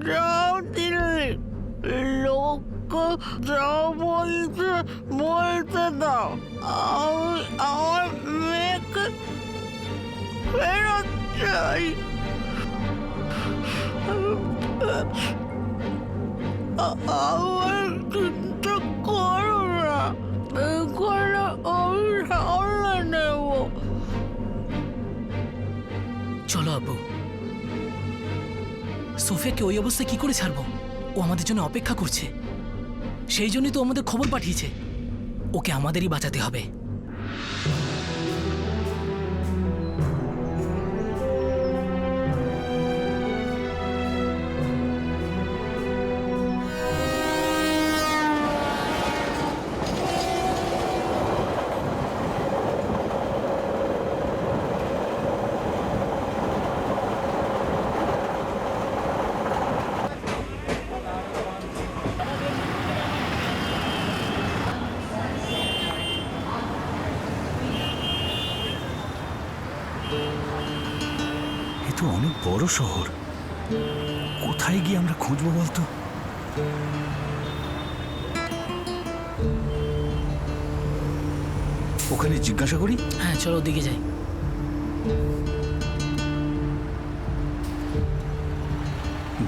যাও দিল্লি, লোককে যা বলতে বলতে দাও। আমি আমার মেয়েকে ফেরত চাই। আমার চিন্তা করো না, এখানে আমি সামলে নেব। চলো আব্বু, সোফিয়াকে ওই অবস্থায় কি করে ছাড়বো? ও আমাদের জন্য অপেক্ষা করছে, সেই জন্যই তো আমাদের খবর পাঠিয়েছে। ওকে আমাদেরই বাঁচাতে হবে। এ তো অনেক বড় শহর, কোথায় গিয়ে আমরা খুঁজবো বলতো? ওখানে জিজ্ঞাসা করি। হ্যাঁ চলো ওদিকে যাই।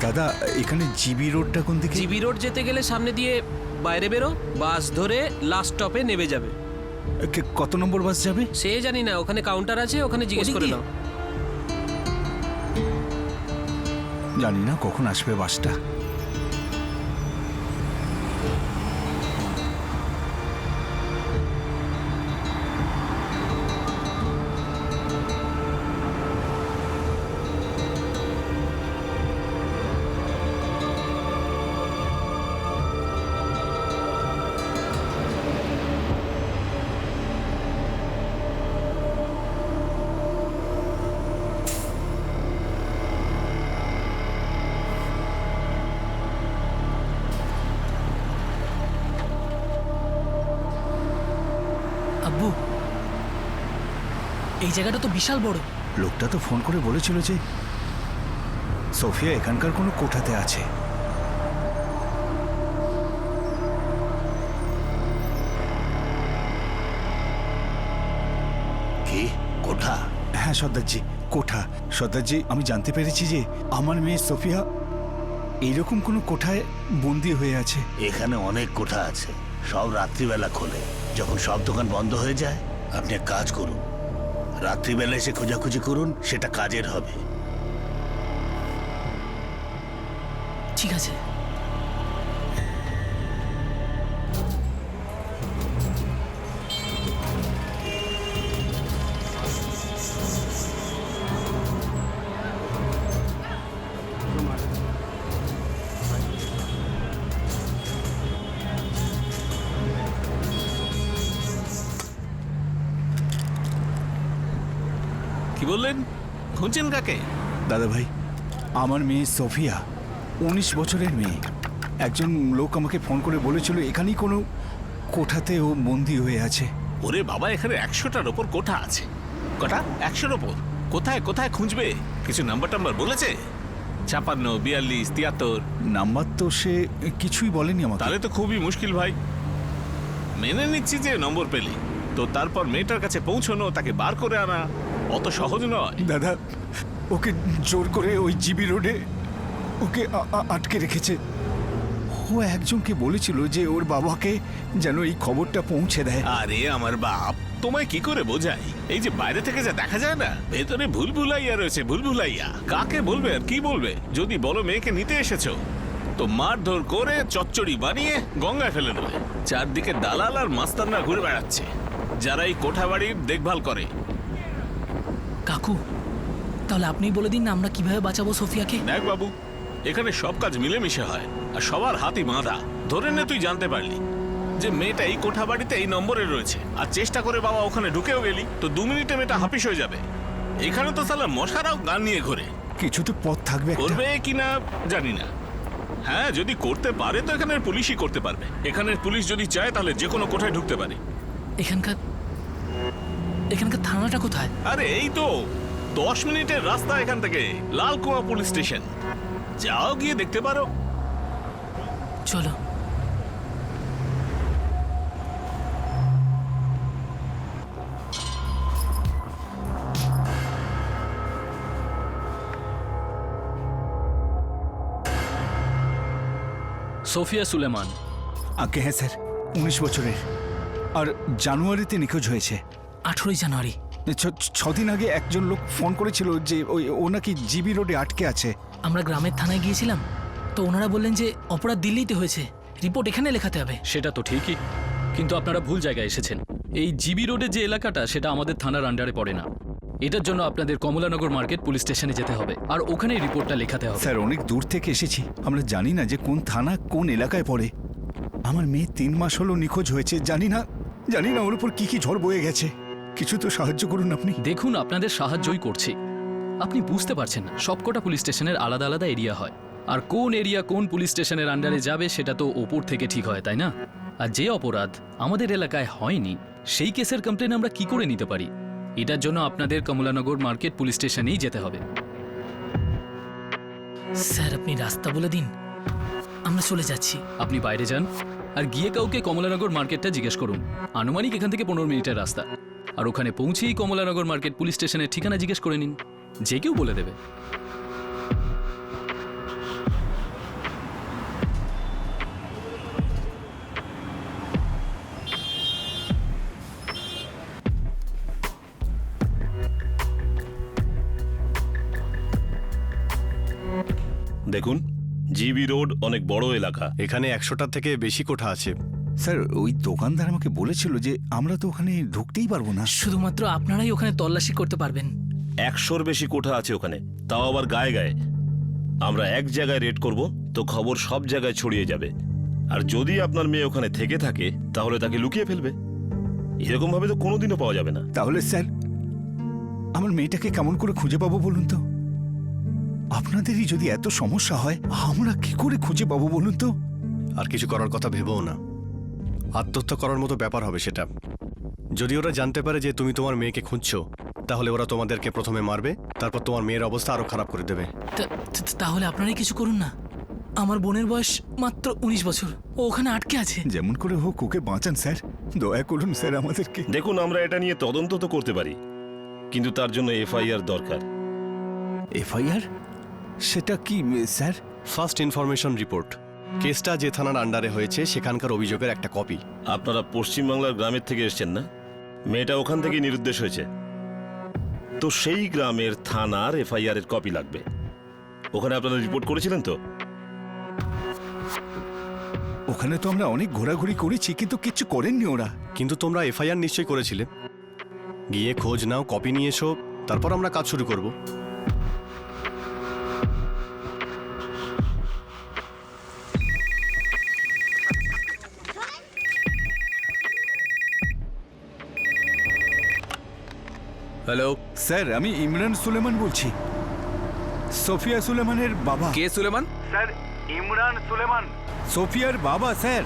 দাদা, এখানে জিবি রোডটা কোন দিকে? জিবি রোড যেতে গেলে সামনে দিয়ে বাইরে বেরো, বাস ধরে লাস্ট স্টপে নেমে যাবে। কত নম্বর বাস যাবে? সে জানি না, ওখানে কাউন্টার আছে, ওখানে জিজ্ঞেস করে নাও। জানি না কখন আসবে বাসটা। আব্বু, এই জায়গাটা তো বিশাল বড়। লোকটা তো ফোন করে বলেছিল যে সোফিয়া এখানকার কোনো কোঠাতে আছে। কি কোঠা? হ্যাঁ সর্দারজি, কোঠা। সর্দারজি, আমি জানতে পেরেছি যে আমার মেয়ে সোফিয়া এইরকম কোনো কোঠায় বন্দি হয়ে আছে। এখানে অনেক কোঠা আছে, সব রাত্রিবেলা খোলে। যখন সব দোকান বন্ধ হয়ে যায়, আপনি এক কাজ করুন, রাত্রিবেলা এসে খোঁজাখুঁজি করুন, সেটা কাজের হবে। ঠিক আছে। কি বললেন? খুঁজছেন কাকে? দাদা ভাই, আমার মেয়ে সোফিয়া, 19 বছরের মেয়ে। একজন লোক আমাকে ফোন করে বলেছিল এখানেই কোনো কোঠাতে ও বন্দি হয়ে আছে। ওরে বাবা, এখানে 100টার ওপর কোঠা আছে। কটা? 100-র ওপর? কোথায় কোথায় খুঁজবে? কিছু নাম্বার টাম্বার বলেছে? 56, 42, 73? নাম্বার তো সে কিছুই বলেনি আমাকে। তাহলে তো খুবই মুশকিল ভাই। মেনে নিচ্ছি যে নম্বর পেলি, তো তারপর মেয়েটার কাছে পৌঁছানো, তাকে বার করে আনা অত সহজ নয়। দাদা, ওকে জোর করে ওই জিবি রোডে ওকে আটকে রেখেছে। ও একজনকে বলেছিল যে ওর বাবাকে যেন এই খবরটা পৌঁছে দেয়। আরে আমার বাপ, তোমায় কি করে বোঝাই? এই যে বাইরে থেকে যা দেখা যায় না, ভেতরে ভুলভুলাইয়া রয়েছে, ভুলভুলাইয়া। কাকে বলবে আর কি বলবে? যদি বলো মেয়েকে নিতে এসেছো, তো মারধর করে চচ্চড়ি বানিয়ে গঙ্গায় ফেলে দেবে। চারদিকে দালাল আর মাস্তানরা ঘুরে বেড়াচ্ছে, যারা এই কোঠা বাড়ির দেখভাল করে। কাকু, তাহলে আপনিই বলে দিন না আমরা কিভাবে বাঁচাবো সোফিয়াকে। দেখ বাবু, এখানে সব কাজ মিলেমিশে হয়, আর সবার হাতই বাঁধা। ধরে নে তুই জানতে পারলি যে মেয়েটা এই কোঠা বাড়িতে এই নম্বরে রয়েছে, আর চেষ্টা করে বাবা ওখানে ঢুকেও গেলি, তো 2 মিনিটে মেয়েটা হাপিস হয়ে যাবে। এখানে তো সালা মশারাও গান নিয়ে ঘোরে। কিছু তো পথ থাকবে একটা। করবে কিনা জানি না। হ্যাঁ, যদি করতে পারে তো এখানের পুলিশই করতে পারবে। এখানের পুলিশ যদি চায় তাহলে যে কোনো কোঠায় ঢুকতে পারে। এখানকার থানাটা কোথায়? আরে এই তো 10 মিনিটের রাস্তা এখান থেকে, লালকুয়া পুলিশ স্টেশন। যাও গিয়ে দেখতে পারো। চলো। সোফিয়া সুলেমান। আগে হ্যাঁ স্যার, 19 বছরের, আর জানুয়ারিতে নিখোঁজ হয়েছে। 18 জানুয়ারি। 6 দিন আগে একজন লোক ফোন করেছিল যে ও নাকি জিবি রোডে আটকে আছে। আমরা গ্রামের থানায় গিয়েছিলাম, তো ওনারা বললেন যে অপরাধ দিল্লিতে হয়েছে, রিপোর্ট এখানে লেখাতে হবে। সেটা তো ঠিকই, কিন্তু আপনারা ভুল জায়গায় এসেছেন। এই জিবি রোডের যে এলাকাটা সেটা আমাদের থানার আন্ডারে পড়ে না। এটার জন্য আপনাদের কমলানগর মার্কেট পুলিশ স্টেশনে যেতে হবে, আর ওখানে রিপোর্টটা লেখাতে হবে। স্যার অনেক দূর থেকে এসেছি, আমরা জানি না যে কোন থানা কোন এলাকায় পড়ে। আমার মেয়ে 3 মাস হলো নিখোঁজ হয়েছে, জানি না ওর উপর কি কি ঝড় বয়ে গেছে। কিছু তো সাহায্য করুন আপনি। দেখুন, আপনাদের সাহায্যই করছি। আপনি বুঝতে পারছেন না, সবকটা পুলিশ স্টেশনের আলাদা আলাদা এরিয়া হয়, আর কোন এরিয়া কোন পুলিশ স্টেশনের আন্ডারে যাবে সেটা তো ওপর থেকে ঠিক হয়, তাই না? আর যে অপরাধ আমাদের এলাকায় হয়নি সেই কেসের কমপ্লেন আমরা কি করে নিতে পারি? এটার জন্য আপনাদের কমলানগর মার্কেট পুলিশ স্টেশনেই যেতে হবে। স্যার আপনি রাস্তা বলে দিন, আমরা চলে যাচ্ছি। আপনি বাইরে যান আর গিয়ে কাউকে কমলানগর মার্কেটটা জিজ্ঞেস করুন। আনুমানিক এখান থেকে 15 মিনিটের রাস্তা, আর ওখানে পৌঁছেই কমলানগর মার্কেট পুলিশ স্টেশনের ঠিকানা জিজ্ঞেস করে নিন, যে কেউ বলে দেবে। দেখুন, জিবি রোড অনেক বড় এলাকা। এখানে 100টার থেকে বেশি কোঠা আছে। স্যার ওই দোকানদার আমাকে বলেছিল যে আমরা তো ওখানে ঢুকতেই পারবো না। শুধুমাত্র আপনারাই ওখানে তল্লাশি করতে পারবেন। 100-র বেশি কোঠা আছে ওখানে, তাও আবার গায়ে গায়ে। আমরা এক জায়গায় রেড করব তো খবর সব জায়গায় ছড়িয়ে যাবে, আর যদি আপনার মেয়ে ওখানে থেকে থাকে তাহলে তাকে লুকিয়ে ফেলবে। এরকম ভাবে তো কোনোদিনও পাওয়া যাবে না। তাহলে স্যার আমার মেয়েটাকে কেমন করে খুঁজে পাবো বলুন তো? আপনাদেরই যদি এত সমস্যা হয়, আমরা কি করে খুঁজে পাবো বলুন তো? আর কিছু করার কথা ভেবেও না, আত্মহত্যা করার মতো ব্যাপার হবে সেটা। যদি ওরা জানতে পারে যে তুমি তোমার মেয়েকে খুঁজছো, তাহলে ওরা তোমাদেরকে প্রথমে মারবে, তারপর তোমার মেয়ের অবস্থা আরো খারাপ করে দেবে। তাহলে আপনারাই কিছু করুন না। আমার বোনের বয়স মাত্র 19 বছর, ও ওখানে আটকে আছে। যেমন করে হোক ওকে বাঁচান স্যার, দয়া করুন স্যার আমাদেরকে। দেখুন, আমরা এটা নিয়ে তদন্ত তো করতে পারি, কিন্তু তার জন্য এফআইআর দরকার। এফআইআর? সেটা কি স্যার? First information report. কেসটা যে থানার আন্ডারে হয়েছে সেখানকার অভিযোগের একটা কপি। আপনারা পশ্চিমবাংলার গ্রামের থেকে এসেছেন না? মেয়েটা ওখান থেকেই নিরুদ্দেশ হয়েছে, তো সেই গ্রামের থানার এফআইআর এর কপি লাগবে। ওখানে আপনারা রিপোর্ট করেছিলেন তো? ওখানে তো আমরা অনেক ঘোরাঘুরি করেছি, কিন্তু কিচ্ছু করেননি ওরা। কিন্তু তোমরা এফআইআর নিশ্চয়ই করেছিলে। গিয়ে খোঁজ নাও, কপি নিয়ে এসো, তারপর আমরা কাজ শুরু করব। হ্যালো স্যার আমি ইমরান সুলেমান বলছি, সোফিয়া সুলেমানের বাবা। কে সুলেমান? স্যার ইমরান সুলেমান, সোফিয়ার বাবা। স্যার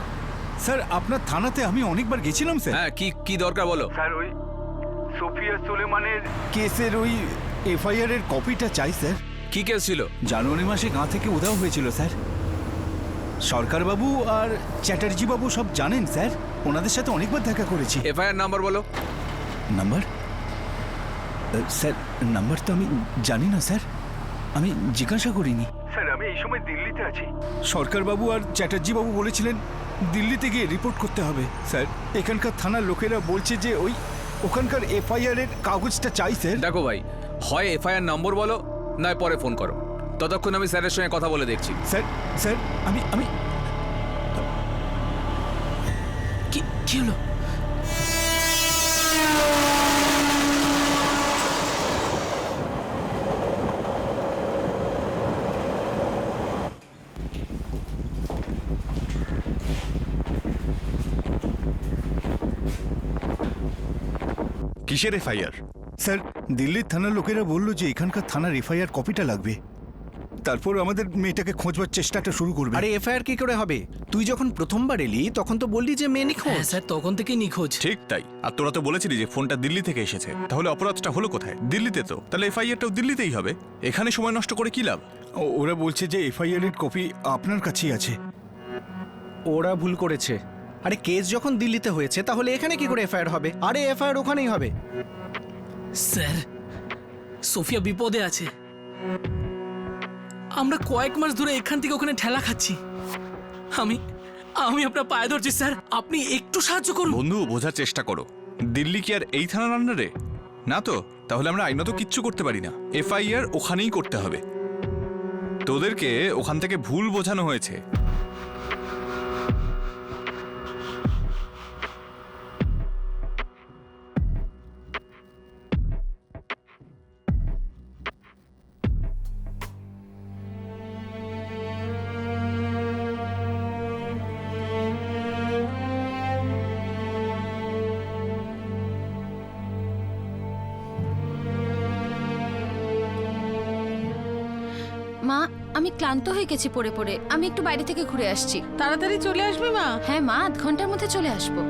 স্যার আপনার থানাতে আমি অনেকবার গেছিলাম স্যার। হ্যাঁ, কি দরকার বলো? স্যার ওই সোফিয়া সুলেমানের কেসের ওই এফআইআর এর কপিটা চাই স্যার। কি কেস ছিল? জানুয়ারি মাসে গাঁ থেকে উধাও হয়েছিল স্যার। সরকারবাবু আর চ্যাটার্জি বাবু সব জানেন স্যার, ওনাদের সাথে অনেকবার দেখা করেছি। এফআইআর নাম্বার বলো। নাম্বার? স্যার নাম্বার তো আমি জানি না স্যার, আমি জিজ্ঞাসা করিনি স্যার। আমি এই সময় দিল্লিতে আছি। সরকারবাবু আর চ্যাটার্জি বাবু বলেছিলেন দিল্লিতে গিয়ে রিপোর্ট করতে হবে স্যার। এখানকার থানার লোকেরা বলছে যে ওখানকার এফআইআর এর কাগজটা চাই স্যার। দেখো ভাই, হয় এফআইআর নম্বর বলো, নয় পরে ফোন করো। ততক্ষণ আমি স্যারের সঙ্গে কথা বলে দেখছি। স্যার স্যার আমি কি হলো? কিসের এফআইআর? স্যার দিল্লির থানার লোকেরা বললো যে এখানকার থানার এফআইআর কপিটা লাগবে। তারপর আমাদের মেয়েটাকে খোঁজবার চেষ্টাটা শুরু করবে। আরে এফআইআর কি করে হবে? তুই যখন প্রথমবার এলি তখন তো বললি যে মেয়ে হ্যাঁ নিখোঁজ। স্যার, তখন থেকেই নিখোঁজ। ঠিক তাই। আর তোরা তো বলেছিলি যে ফোনটা দিল্লি থেকে এসেছে, তাহলে অপরাধটা হলো কোথায়? দিল্লিতে তো। তাহলে এফআইআরটাও দিল্লিতেই হবে। এখানে সময় নষ্ট করে কি লাভ? ওরা বলছে যে এফআইআর এর কপি আপনার কাছেই আছে। ওরা ভুল করেছে। আরে কেস যখন দিল্লিতে হয়েছে তাহলে এখানে কি করে এফআইআর হবে? আরে এফআইআর ওখানেই হবে। স্যার, সোফিয়া বিপদে আছে। আমরা কয়েক মাস ধরে এখান থেকে ওখানে ঠেলা খাচ্ছি। আমি আপনার পায়ে ধরছি স্যার, আপনি একটু সাহায্য করুন। বন্ধু, বোঝার চেষ্টা করো। দিল্লি কি আর এই থানার আন্ডারে? না তো। তাহলে আমরা আইনত কিচ্ছু করতে পারি না। এফআইআর ওখানেই করতে হবে। তোদেরকে ওখান থেকে ভুল বোঝানো হয়েছে। মা, আমি ক্লান্ত হয়ে গেছি পড়ে পড়ে। আমি একটু বাইরে থেকে ঘুরে আসছি। তাড়াতাড়ি চলে আসবে মা। হ্যাঁ মা, আধ ঘন্টার মধ্যে চলে আসবো।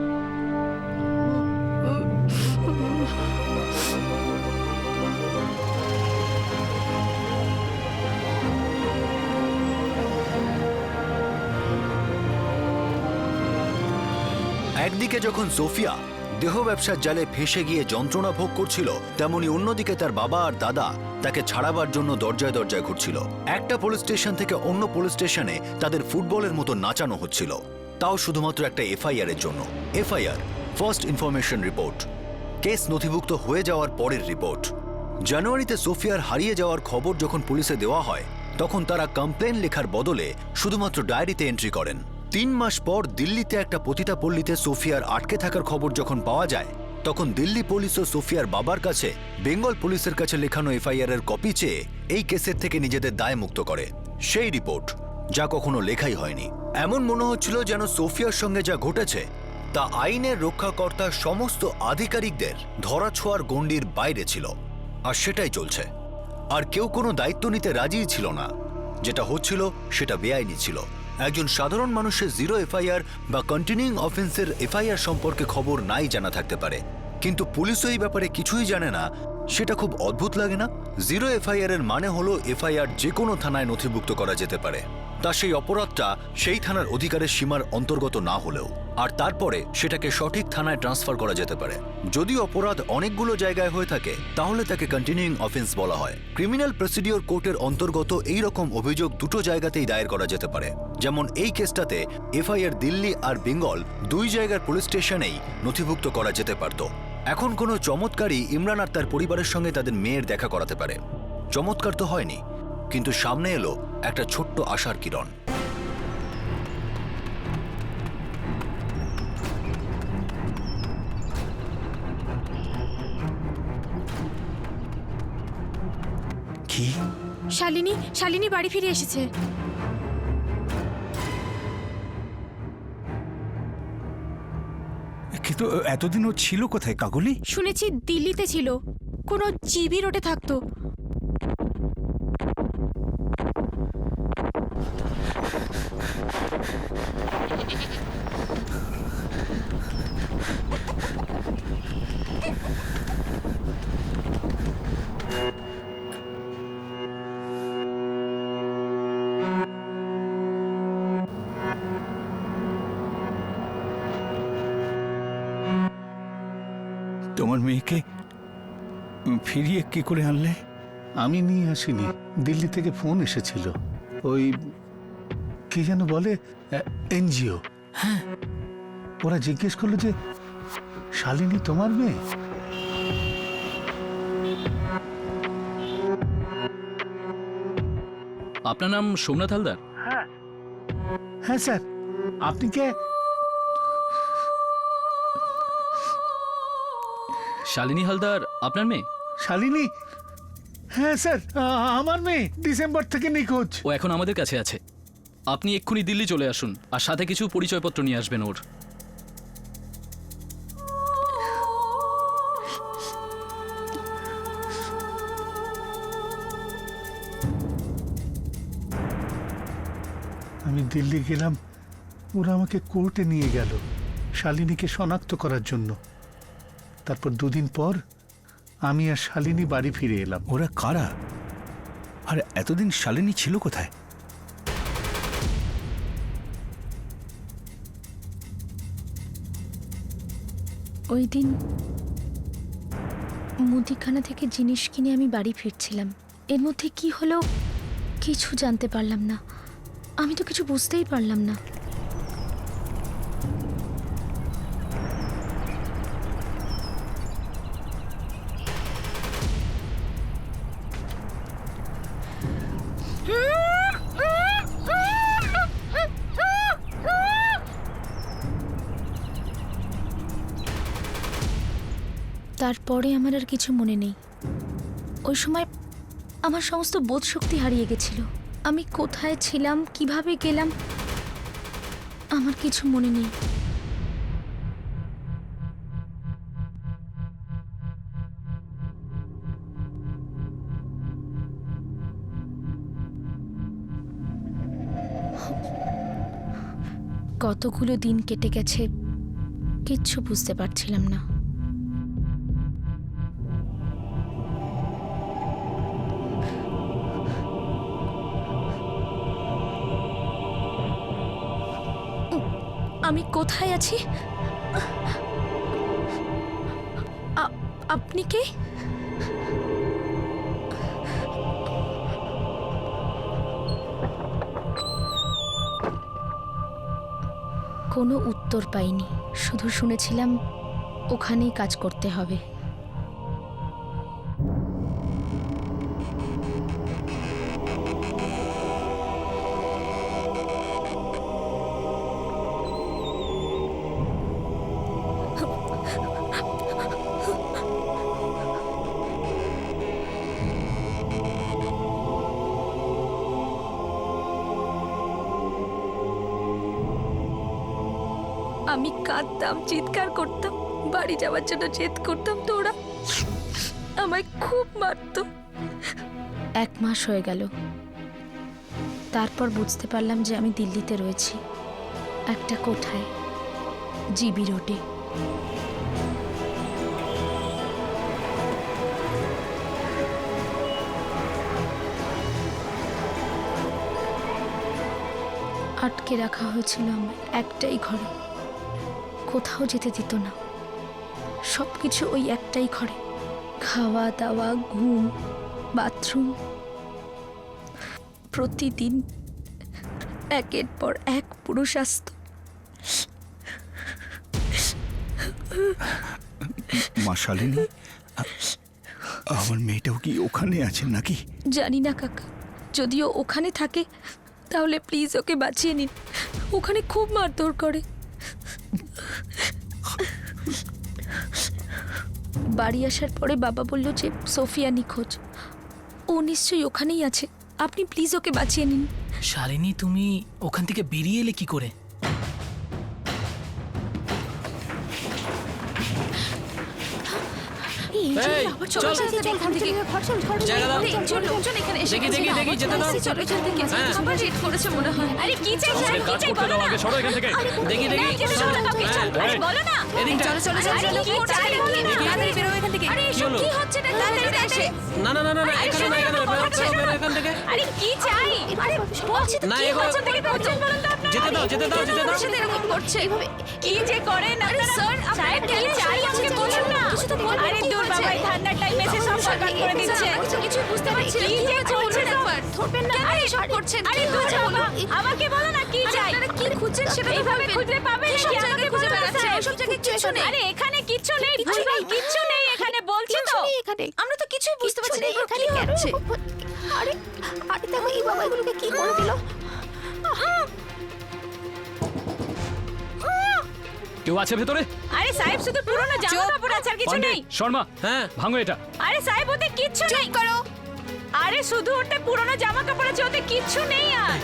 একদিকে যখন সোফিয়া দেহ ব্যবসার জালে ফেঁসে গিয়ে যন্ত্রণা ভোগ করছিল, তেমনি অন্যদিকে তার বাবা আর দাদা তাকে ছাড়াবার জন্য দরজায় দরজায় ঘুরছিল। একটা পুলিশ স্টেশন থেকে অন্য পুলিশ স্টেশনে তাদের ফুটবলের মতো নাচানো হচ্ছিল, তাও শুধুমাত্র একটা এফআইআর এর জন্য। FIR, first information report, case নথিভুক্ত হয়ে যাওয়ার পরের রিপোর্ট। জানুয়ারিতে সোফিয়ার হারিয়ে যাওয়ার খবর যখন পুলিশে দেওয়া হয়, তখন তারা কমপ্লেন লেখার বদলে শুধুমাত্র ডায়েরিতে এন্ট্রি করেন। 3 মাস পর দিল্লিতে একটা পতিতা পল্লীতে সোফিয়ার আটকে থাকার খবর যখন পাওয়া যায়, তখন দিল্লি পুলিশ ও সোফিয়ার বাবার কাছে বেঙ্গল পুলিশের কাছে লেখানো এফআইআর এর কপি চেয়ে এই কেসের থেকে নিজেদের দায় মুক্ত করে। সেই রিপোর্ট, যা কখনো লেখাই হয়নি। এমন মনে হচ্ছিল যেন সোফিয়ার সঙ্গে যা ঘটেছে তা আইনের রক্ষাকর্তা সমস্ত আধিকারিকদের ধরাছোঁয়ার গণ্ডির বাইরে ছিল, আর সেটাই চলছে। আর কেউ কোনো দায়িত্ব নিতে রাজিই ছিল না। যেটা হচ্ছিল সেটা বেআইনি ছিল। একজন সাধারণ মানুষের জিরো এফআইআর বা কন্টিনিউইং অফেন্সের এফআইআর সম্পর্কে খবর নাই জানা থাকতে পারে, কিন্তু পুলিশও এই ব্যাপারে কিছুই জানে না। সেটা খুব অদ্ভুত লাগে না? জিরো এফআইআর এর মানে হলো এফআইআর যে কোনো থানায় নথিভুক্ত করা যেতে পারে, তা সেই অপরাধটা সেই থানার অধিকারের সীমার অন্তর্গত না হলেও, আর তারপরে সেটাকে সঠিক থানায় ট্রান্সফার করা যেতে পারে। যদি অপরাধ অনেকগুলো জায়গায় হয়ে থাকে তাহলে তাকে কন্টিনিউইং অফেন্স বলা হয়। ক্রিমিনাল প্রসিডিওর কোর্টের অন্তর্গত এই রকম অভিযোগ দুটো জায়গাতেই দায়ের করা যেতে পারে। যেমন এই কেসটাতে এফআইআর দিল্লি আর বেঙ্গল 2 জায়গার পুলিশ স্টেশনেই নথিভুক্ত করা যেতে পারত। এখন কোনো চমৎকারই ইমরান আর তার পরিবারের সঙ্গে তাদের মেয়ের দেখা করাতে পারে। চমৎকার তো হয়নি, কিন্তু সামনে এলো একটা ছোট্ট আশার কিরণ। কি? শালিনী বাড়ি ফিরে এসেছে। কিন্তু এতদিন ও ছিল কোথায় কাগলি? শুনেছি দিল্লিতে ছিল, কোনো জিবি রোডে থাকতো। তোমার মেয়েকে ফিরিয়ে কি করে আনলে? আমি নিয়ে আসিনি, দিল্লি থেকে ফোন এসেছিল। ওই কি যেন বলে, এনজিও। হ্যাঁ, ওরা জিজ্ঞেস করলো যে শালিনী তোমার মেয়ে। আপনার নাম সোমনাথ হালদার? হ্যাঁ স্যার। আপনি কে? শালিনী হালদার আপনার মেয়ে? শালিনী? হ্যাঁ স্যার, আমার মেয়ে ডিসেম্বর থেকে নিখোঁজ। ও এখন আমাদের কাছে আছে। আপনি এক্ষুনি দিল্লি চলে আসুন, আর সাথে কিছু পরিচয়পত্র নিয়ে আসবেন ওর। দিল্লি গেলাম, ওরা আমাকে কোর্টে নিয়ে গেল শালিনীকে শনাক্ত করার জন্য। তারপর 2 দিন পর আমি আর শালিনী বাড়ি ফিরে এলাম। ওরা কারা? আর এতদিন শালিনী ছিল কোথায়? ওই দিন মুদিখানা থেকে জিনিস কিনে আমি বাড়ি ফিরছিলাম। এর মধ্যে কি হলো কিছু জানতে পারলাম না। আমি তো কিছু বুঝতেই পারলাম না। তারপরে আমার আর কিছু মনে নেই। ওই সময় আমার সমস্ত বোধ শক্তি হারিয়ে গেছিল। আমি কোথায় ছিলাম, কিভাবে গেলাম, আমার কিছু মনে নেই। কতগুলো দিন কেটে গেছে, কিচ্ছু বুঝতে পারছিলাম না। আমি কোথায় আছি? আপনি কে? কোনো উত্তর পাইনি, শুধু শুনেছিলাম ওখানেই কাজ করতে হবে। আমি কাঁদতাম, চিৎকার করতাম, বাড়ি যাওয়ার জন্য জেদ করতাম, তো ওরা আমায় খুব মারতো। 1 মাস হয়ে গেল। তারপর বুঝতে পারলাম যে আমি দিল্লিতে রয়েছি, একটা কোঠায়, জিবি রোডে। আটকে রাখা হয়েছিল আমায় একটাই ঘরে, কোথাও যেতে দিত না। সবকিছু ওই একটাই ঘরে, খাওয়া দাওয়া, ঘুম, বাথরুম। প্রতিদিন একের পর এক পুরুষ আসত। মা শালিনী, আমার মেয়েটাও কি ওখানে আছে নাকি? জানি না কাকা, যদিও ওখানে থাকে তাহলে প্লিজ ওকে বাঁচিয়ে নিন। ওখানে খুব মারধর করে। বাড়ি আসার পরে বাবা বলল যে সোফিয়া নিখোঁজ, ও নিশ্চয়ই ওখানেই আছে, আপনি প্লিজ ওকে বাঁচিয়ে নিন। শালিনী, তুমি ওখান থেকে বেরিয়ে এলে কি করে? ঠান্ডার টাইমে এসে সব সরকার করে দিচ্ছে, কিছু বুঝতে পারছি না। কি যে করছেন একবার ধরবেন না, আরে সব করছেন। আরে বাবা, আমাকে বলো না কি চাই, কি খুঁজছেন সেটা এইভাবে খুঁজলে পাবেন নাকি? আমাকে খুঁজে বেড়াচ্ছে, সব জায়গায় কিছু নেই। আরে এখানে কিচ্ছু নেই ভাই, কিচ্ছু নেই এখানে, বলছি তো এখানে। আমরা তো কিছুই বুঝতে পারছি না এখানে কি হচ্ছে। আরে আরে দেখো এই বাবা এগুলোকে কি করে দিল। কেউ আছে ভেতরে? আরে সাহেব, শুধু পুরনো জামা কাপড় আছে, আর কিছু নেই। শর্মা, হ্যাঁ ভাঙো এটা। আরে সাহেব, ওতে কিচ্ছু নেই। করো। আরে শুধু ওতে পুরনো জামা কাপড় আছে, ওতে কিচ্ছু নেই। আর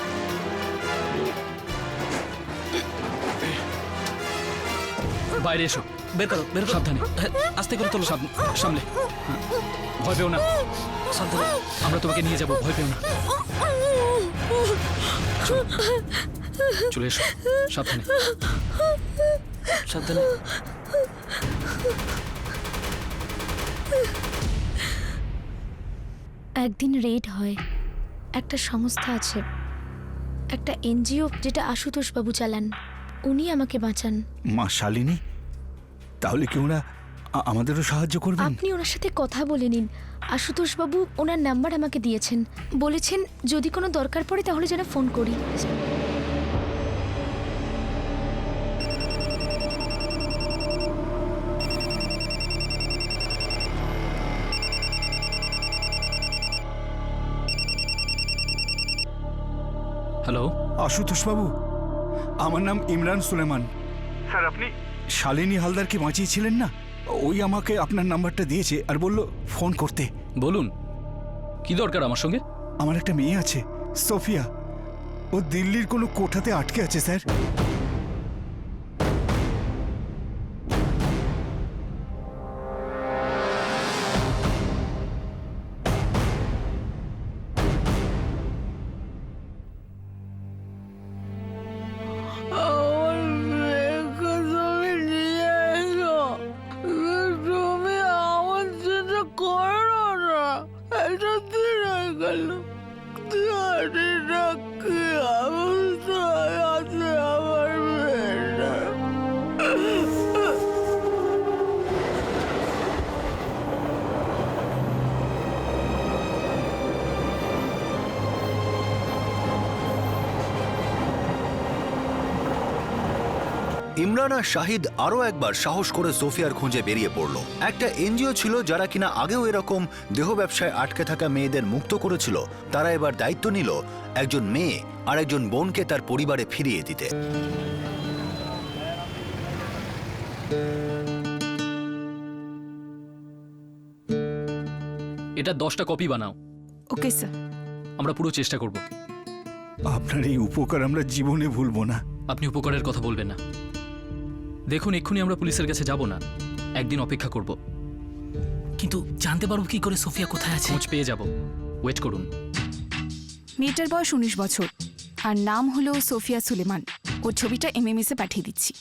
বাইরে এসো। বের করো, বের করো। সাবধানে, আস্তে করে তোলো। সামলে। ভয় পেও না, আমরা তোমাকে নিয়ে যাবো, ভয় পেও না। চলে এসো, সাবধানে সাবধানে। একদিন রেড হয়, একটা সংস্থা আছে, একটা এনজিও যেটা আশুতোষ বাবু চালান, উনি আমাকে বাঁচান। মা শালিনী, তাহলে কি ওরা আমাদেরও সাহায্য করবেন? আপনি ওনার সাথে কথা বলে নিন। আশুতোষ বাবু ওনার নাম্বার আমাকে দিয়েছেন, বলেছেন যদি কোনো দরকার পড়ে তাহলে যেন ফোন করি। হ্যালো, আশুতোষ বাবু, আমার নাম ইমরান সুলেমান। স্যার, আপনি শালিনী হালদারকে বাঁচিয়েছিলেন না? ওই আমাকে আপনার নাম্বারটা দিয়েছে আর বলল ফোন করতে। বলুন কি দরকার আমার সঙ্গে? আমার একটা মেয়ে আছে, সোফিয়া। ও দিল্লির কোনো কোঠাতে আটকে আছে স্যার। ইমরান আর শাহিদ আরও একবার সাহস করে সোফিয়ার খোঁজে বেরিয়ে পড়ল। একটা এনজিও ছিল যারা কিনা আগেও এরকম দেহ ব্যবসায় আটকে থাকা মেয়েদের মুক্ত করেছিল। তারা এবার দায়িত্ব নিল একজন মেয়ে আর একজন বোনকে তার পরিবারে ফিরিয়ে দিতে। এটা 10টা কপি বানাও। Okay sir. আমরা পুরো চেষ্টা করব। আপনার এই উপকার আমরা জীবনে ভুলবো না। আপনি উপকারের কথা বলবেন না। দেখুন, এক্ষুনি আমরা পুলিশের কাছে যাব না, একদিন অপেক্ষা করব। কিন্তু জানতে পারবো কি করে সোফিয়া কোথায় আছে? খোঁজ পেয়ে যাব, ওয়েট করুন। মেয়েটার বয়স 19 বছর আর নাম হলো সোফিয়া সুলেমান। ওর ছবিটা MMS-এ পাঠিয়ে দিচ্ছি।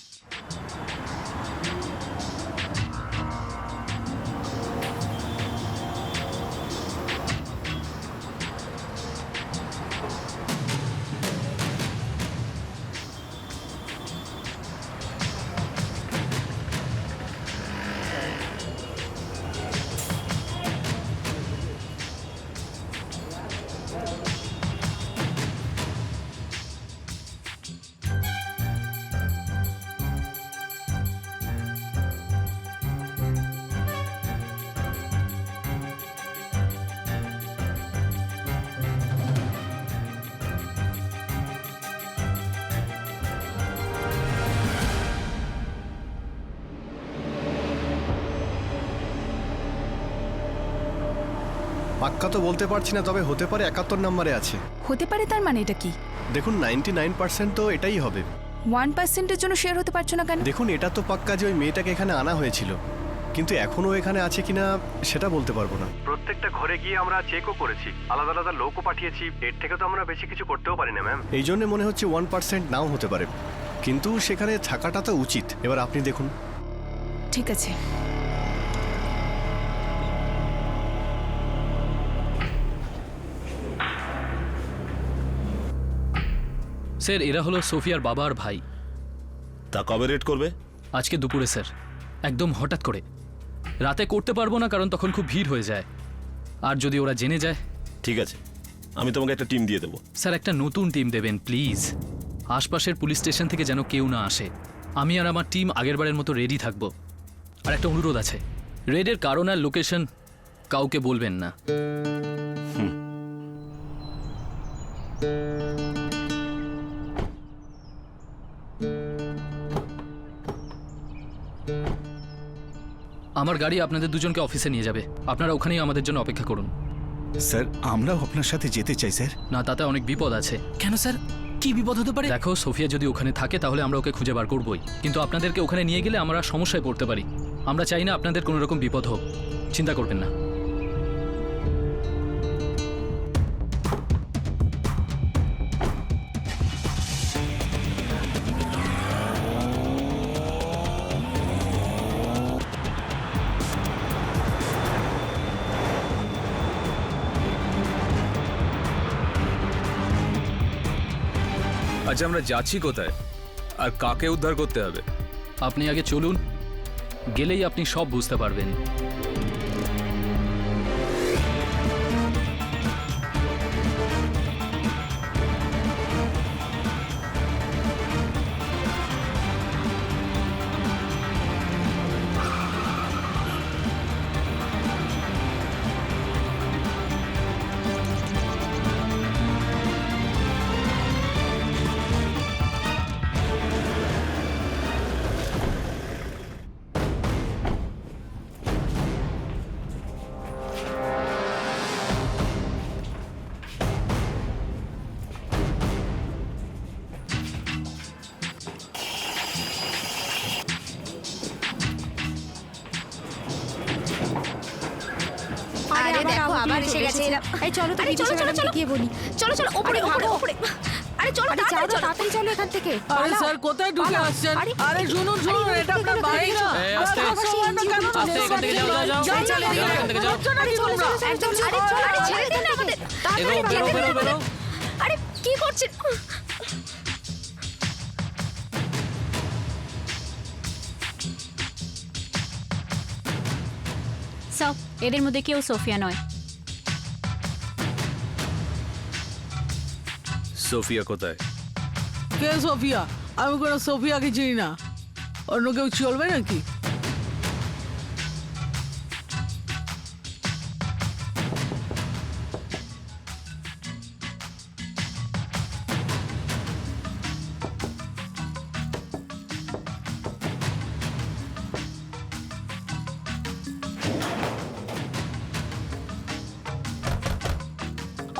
পাক্কা তো বলতে পারছি না, তবে হতে পারে 71 নম্বরে আছে। হতে পারে তার মানে এটা কি? দেখুন 99% তো এটাই হবে। 1%-এর জন্য শেয়ার হতে পারছো না কেন? দেখুন, এটা তো পাক্কা যে ওই মেয়েটাকে এখানে আনা হয়েছিল, কিন্তু এখনো এখানে আছে কিনা সেটা বলতে পারবো না। প্রত্যেকটা ঘরে গিয়ে আমরা চেকও করেছি, আলাদা আলাদা লোকও পাঠিয়েছি। এর থেকে তো আমরা বেশি কিছু করতেও পারি না ম্যাম। এই জন্য মনে হচ্ছে 1% নাও হতে পারে, কিন্তু সেখানে থাকাটা তো উচিত। এবার আপনি দেখুন। ঠিক আছে। স্যার, এরা হলো সোফিয়ার বাবা আর ভাই। তা কবে রেড করবে? আজকে দুপুরে স্যার, একদম হঠাৎ করে। রাতে করতে পারবো না, কারণ তখন খুব ভিড় হয়ে যায়, আর যদি ওরা জেনে যায়। ঠিক আছে, আমি তোমাকে একটা টিম দিয়ে দেবো। স্যার, একটা নতুন টিম দেবেন প্লিজ। আশপাশের পুলিশ স্টেশন থেকে যেন কেউ না আসে। আমি আর আমার টিম আগেরবারের মতো রেডি থাকবো। আর একটা অনুরোধ আছে, রেডের কারণ আর লোকেশন কাউকে বলবেন না। আমার গাড়ি আপনাদের দুজনকে অফিসে নিয়ে যাবে। আপনারা ওখানেই আমাদের জন্য অপেক্ষা করুন। স্যার, আমরাও আপনার সাথে যেতে চাই স্যার। না, তাতে অনেক বিপদ আছে। কেন স্যার, কি বিপদ হতে পারে? দেখো, সোফিয়া যদি ওখানে থাকে তাহলে আমরা ওকে খুঁজে বার করবই, কিন্তু আপনাদেরকে ওখানে নিয়ে গেলে আমরা সমস্যায় পড়তে পারি। আমরা চাই না আপনাদের কোনো রকম বিপদ হোক। চিন্তা করবেন না। আচ্ছা আমরা যাচ্ছি কোথায় আর কাকে উদ্ধার করতে হবে? আপনি আগে চলুন, গেলেই আপনি সব বুঝতে পারবেন। আরে দেখো আবার এসে গেছে এরা। এই চলো তো চলো গিয়ে বলি। চলো চলো ওপরে ওপরে ওপরে। আরে চলো তাড়াতাড়ি চলো এখান থেকে। আরে স্যার কোথায় ঢুকে আসছেন? আরে শুনুন এটা আপনার বাড়ি না। আস্তে এখান থেকে যাও। চলে এখান থেকে যাও। একদম আরে ছেড়ে দিন আমাদের। বেরো। আরে কি করছেন? সব এদের মধ্যে কেউ সোফিয়া নয়। সোফিয়া কোথায়? কে সোফিয়া? আমি কোনো সোফিয়াকে চিনি না। অন্য কেউ চলবে নাকি?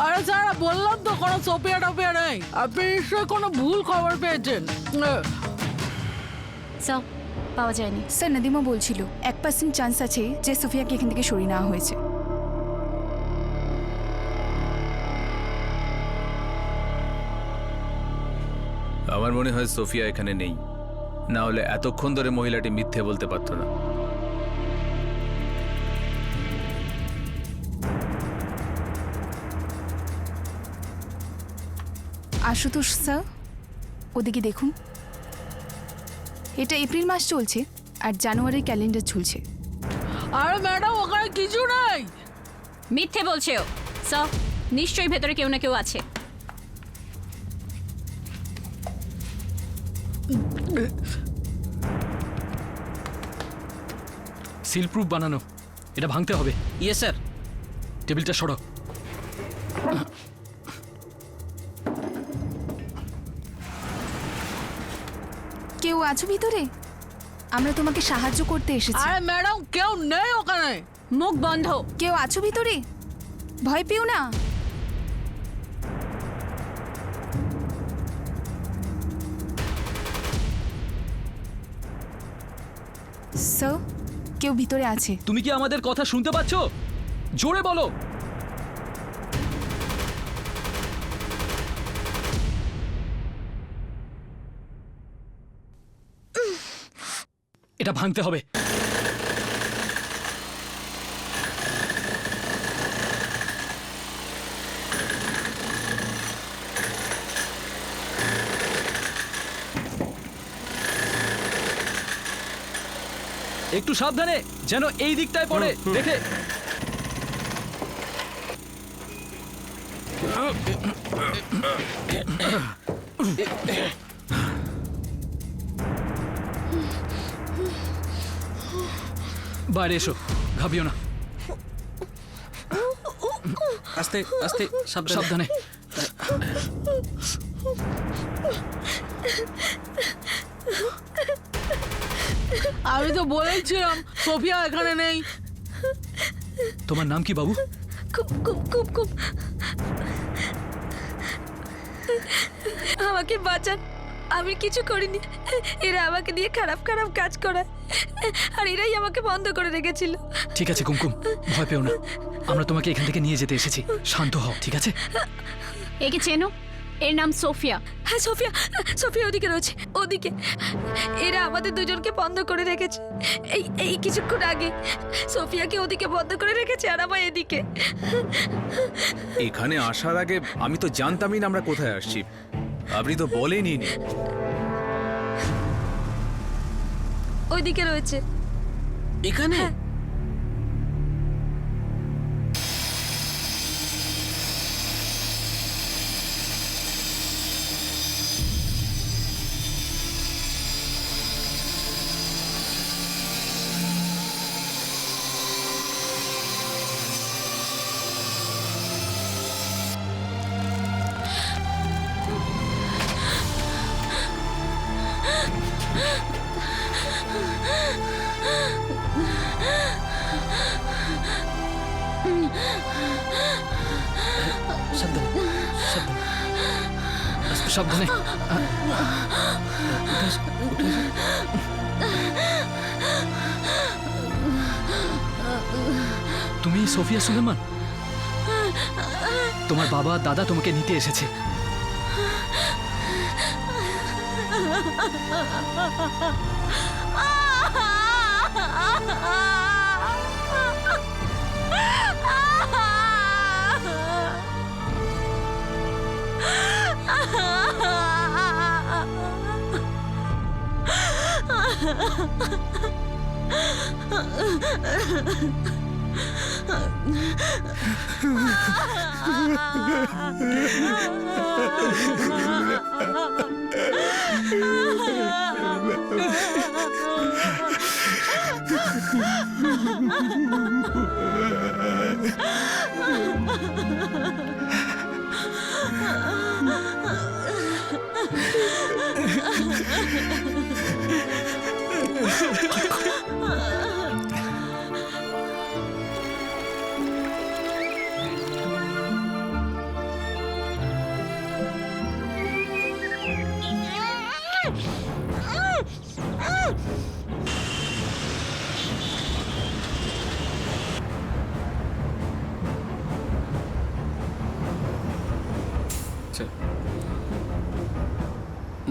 আরে স্যার বললাম তো কোনো সোফিয়া টোফিয়া নেই। আপনি নিশ্চয়ই কোনো ভুল খবর পেয়েছেন। সব পাওয়া যায়নি। স্যার নদিমা বলছিল 1% চান্স আছে যে সোফিয়াকে এখান থেকে সরিয়ে নেওয়া হয়েছে। আমার মনে হয় সোফিয়া এখানে নেই, না হলে এতক্ষণ ধরে মহিলাটি মিথ্যে বলতে পারতো না। আশুতোষ স্যার ওদিকে দেখুন, এটা এপ্রিল মাস চলছে আর জানুয়ারির ক্যালেন্ডার ঝুলছে। আরে ম্যাডাম ওখানে কিছু নাই। মিথ্যে বলছে ও। সব নিশ্চয়ই ভেতরে কেউ না কেউ আছে। সিল প্রুফ বানানো, এটা ভাঙতে হবে। Yes sir. টেবিলটা সরাও। কেউ আছো ভিতরে? আমরা তোমাকে সাহায্য করতে এসেছি। আরে ম্যাডাম কেউ নেই ওখানে। মুখ বন্ধ। কেউ আছো ভিতরে? ভয় পেও না। স্যার কেউ ভিতরে আছে। তুমি কি আমাদের কথা শুনতে পাচ্ছ? জোরে বলো। এটা ভাঙতে হবে। একটু সাবধানে, যেন এই দিকটায় পড়ে। দেখে বাইরে এসো, ঘাবিও না। আস্তে আস্তে সাবধানে। আমি তো বলেছিলাম সোফিয়া এখানে নেই। তোমার নাম কি বাবু? খুব খুব খুব খুব আমাকে বাঁচান, আমি কিছু করিনি। এরা আমাকে দিয়ে খারাপ খারাপ কাজ করায় আর এরাই আমাকে বন্ধ করে রেখেছিল। ঠিক আছে কুমকুম, ভয় পেও না। আমরা তোমাকে এখান থেকে নিয়ে যেতে এসেছি। শান্ত হও, ঠিক আছে? একে চেনো? এর নাম সোফিয়া। হ্যাঁ সোফিয়া, সোফিয়া ওদিকে রয়েছে, ওদিকে। এরা আমাদের দুজনকে বন্ধ করে রেখেছে এই কিছুক্ষণ আগে। সোফিয়াকে ওদিকে বন্ধ করে রেখেছে আর আমায় এদিকে। এখানে আসার আগে আমি তো জানতামই না আমরা কোথায় আসছি। আপনি তো বলেনি নি। ওইদিকে রয়েছে। এখানে সাবধানে। তুমি সোফিয়া সুলেমান? তোমার বাবা আর দাদা তোমাকে নিতে এসেছে।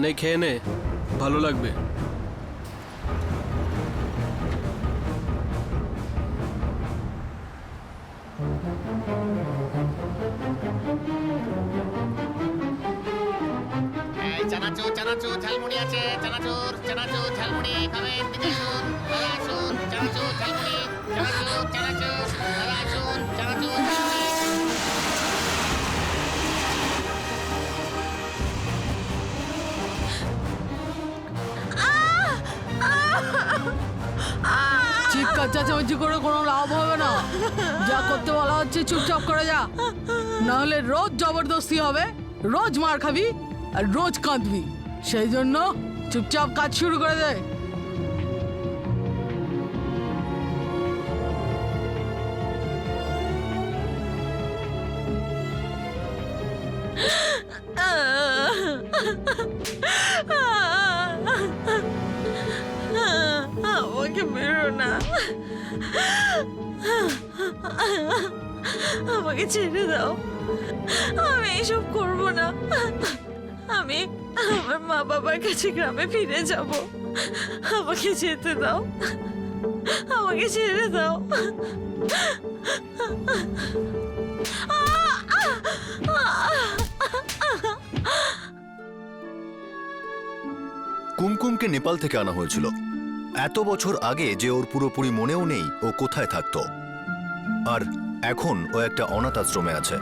নে, খেয়ে নে, ভালো লাগবে। চানাচুর চানাচুর ঝালমুড়ি আছে, চানাচুর চানাচুর ঝালমুড়ি খাবেন, দিকে আসুন, দাদা আসুন, চানাচুর ঝালমুড়ি, চানাচুর চানাচুর, দাদা আসুন, চানাচুর ঝালমুড়ি। চিৎকার চেঁচামেচি করে কোনো লাভ হবে না। যা করতে বলা হচ্ছে চুপচাপ করে যা, না হলে রোজ জবরদস্তি হবে, রোজ মার খাবি আর রোজ কাঁদবি। সেই জন্য চুপচাপ কাজ শুরু করে দে। আমাকে মেরো না, আমাকে ছেড়ে দাও, আমি এসব করব না। আমি আমার মা বাবার কাছে গ্রামে ফিরে যাব। আমাকে যেতে দাও, আমাকে ছেড়ে দাও। কুমকুমকে নেপাল থেকে আনা হয়েছিল। এত বছর আগে যে ওর পুরোপুরি মনেও নেই ও কোথায় থাকতো, আর এখন ও একটা অনাথ আশ্রমে আছে।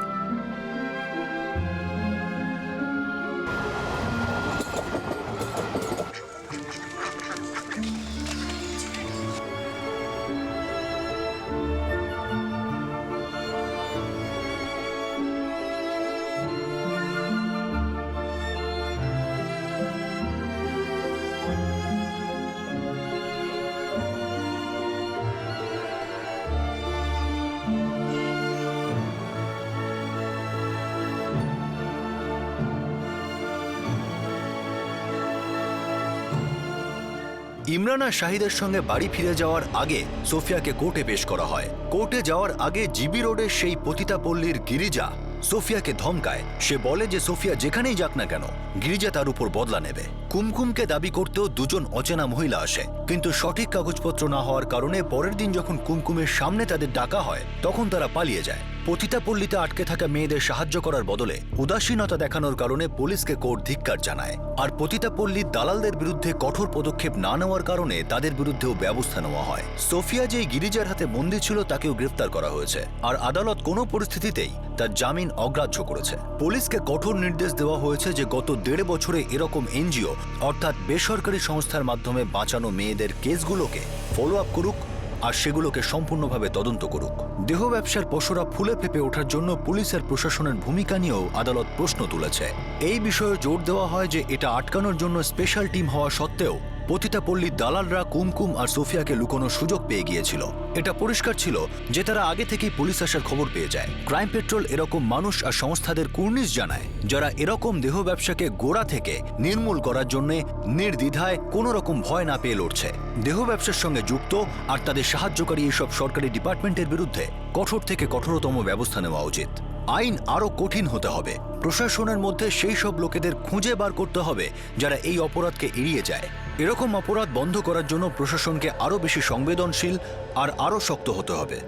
ইমরান আর শাহিদের সঙ্গে বাড়ি ফিরে যাওয়ার আগে সোফিয়াকে কোর্টে পেশ করা হয়। কোর্টে যাওয়ার আগে জিবি রোডের সেই পতিতাপল্লীর গিরিজা সোফিয়াকে ধমকায়। সে বলে যে সোফিয়া যেখানেই যাক না কেন গিরিজা তার উপর বদলা নেবে। কুমকুমকে দাবি করতেও দুজন অচেনা মহিলা আসে, কিন্তু সঠিক কাগজপত্র না হওয়ার কারণে পরের দিন যখন কুমকুমের সামনে তাদের ডাকা হয় তখন তারা পালিয়ে যায়। পতিতাপল্লীতে আটকে থাকা মেয়েদের সাহায্য করার বদলে উদাসীনতা দেখানোর কারণে পুলিশকে কোর্ট ধিক্কার জানায়। আর পতিতাপল্লীর দালালদের বিরুদ্ধে কঠোর পদক্ষেপ না নেওয়ার কারণে তাদের বিরুদ্ধেও ব্যবস্থা নেওয়া হয়। সোফিয়া যেই গিরিজার হাতে বন্দী ছিল তাকেও গ্রেফতার করা হয়েছে, আর আদালত কোনো পরিস্থিতিতেই তার জামিন অগ্রাহ্য করেছে। পুলিশকে কঠোর নির্দেশ দেওয়া হয়েছে যে গত 1.5 বছরে এরকম এনজিও অর্থাৎ বেসরকারি সংস্থার মাধ্যমে বাঁচানো মেয়েদের কেসগুলোকে ফলো আপ করুক আর সেগুলোকে সম্পূর্ণভাবে তদন্ত করুক। দেহ ব্যবসার পশুরা ফুলে ফেপে ওঠার জন্য পুলিশের প্রশাসনের ভূমিকা নিয়েও আদালত প্রশ্ন তুলেছে। এই বিষয়ে জোর দেওয়া হয় যে এটা আটকানোর জন্য স্পেশাল টিম হওয়া সত্ত্বেও পতিতাপল্লীর দালালরা কুমকুম আর সোফিয়াকে লুকোনোর সুযোগ পেয়ে গিয়েছিল। এটা পরিষ্কার ছিল যে তারা আগে থেকেই পুলিশ আসার খবর পেয়ে যায়। ক্রাইম পেট্রোল এরকম মানুষ আর সংস্থাদের কুর্নিশ জানায় যারা এরকম দেহ ব্যবসাকে গোড়া থেকে নির্মূল করার জন্য নির্দ্বিধায় কোনো রকম ভয় না পেয়ে লড়ছে। দেহ ব্যবসার সঙ্গে যুক্ত আর তাদের সাহায্যকারী এইসব সরকারি ডিপার্টমেন্টের বিরুদ্ধে কঠোর থেকে কঠোরতম ব্যবস্থা নেওয়া উচিত। আইন আরো কঠিন হতে হবে। প্রশাসনের মধ্যে সেই সব লোকেদের খুঁজে বার করতে হবে যারা এই অপরাধকে এড়িয়ে যায়। এরকম অপরাধ বন্ধ করার জন্য প্রশাসনকে আরো বেশি সংবেদনশীল আর আরো শক্ত হতে হবে।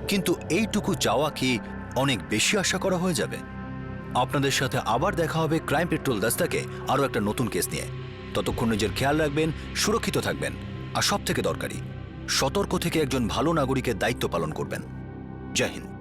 কিন্তু এইটুকু চাওয়া কি অনেক বেশি আশা করা হয়ে যাবে? আপনাদের সাথে আবার দেখা হবে ক্রাইম পেট্রোল দাস্তাকে আরো একটা নতুন কেস নিয়ে। ততক্ষণ নিজের খেয়াল রাখবেন, সুরক্ষিত থাকবেন, আর সব থেকে দরকারি সতর্ক থেকে একজন ভালো নাগরিকের দায়িত্ব পালন করবেন। জয় হিন্দ।